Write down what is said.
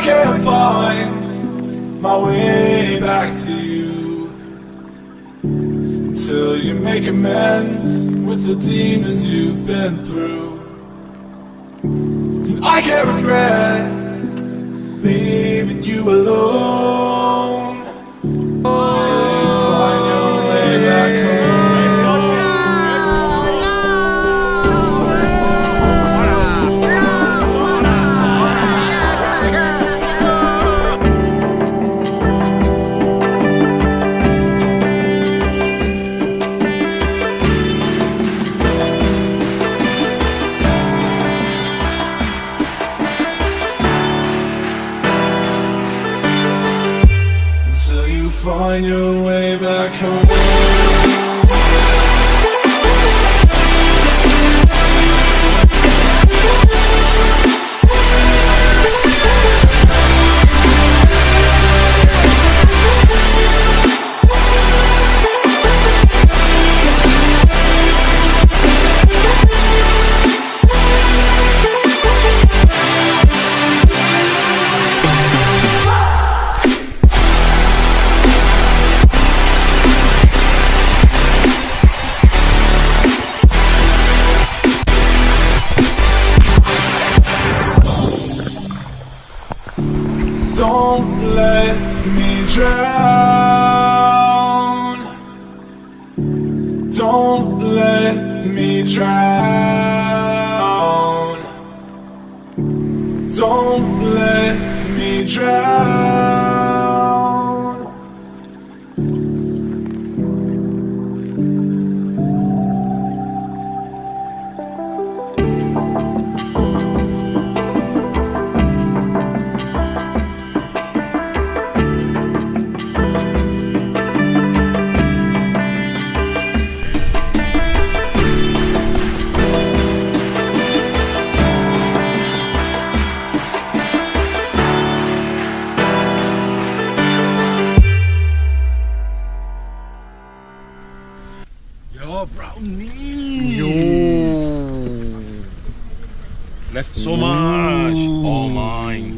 can't find my way back to you until you make amends with the demons you've been through. And I can't regret leaving you alone until you find your way back home. Find your way back home. Don't let me drown. Don't let me drown. Don't let me drown. Yo, brownie. Yo. Left so much. All mine.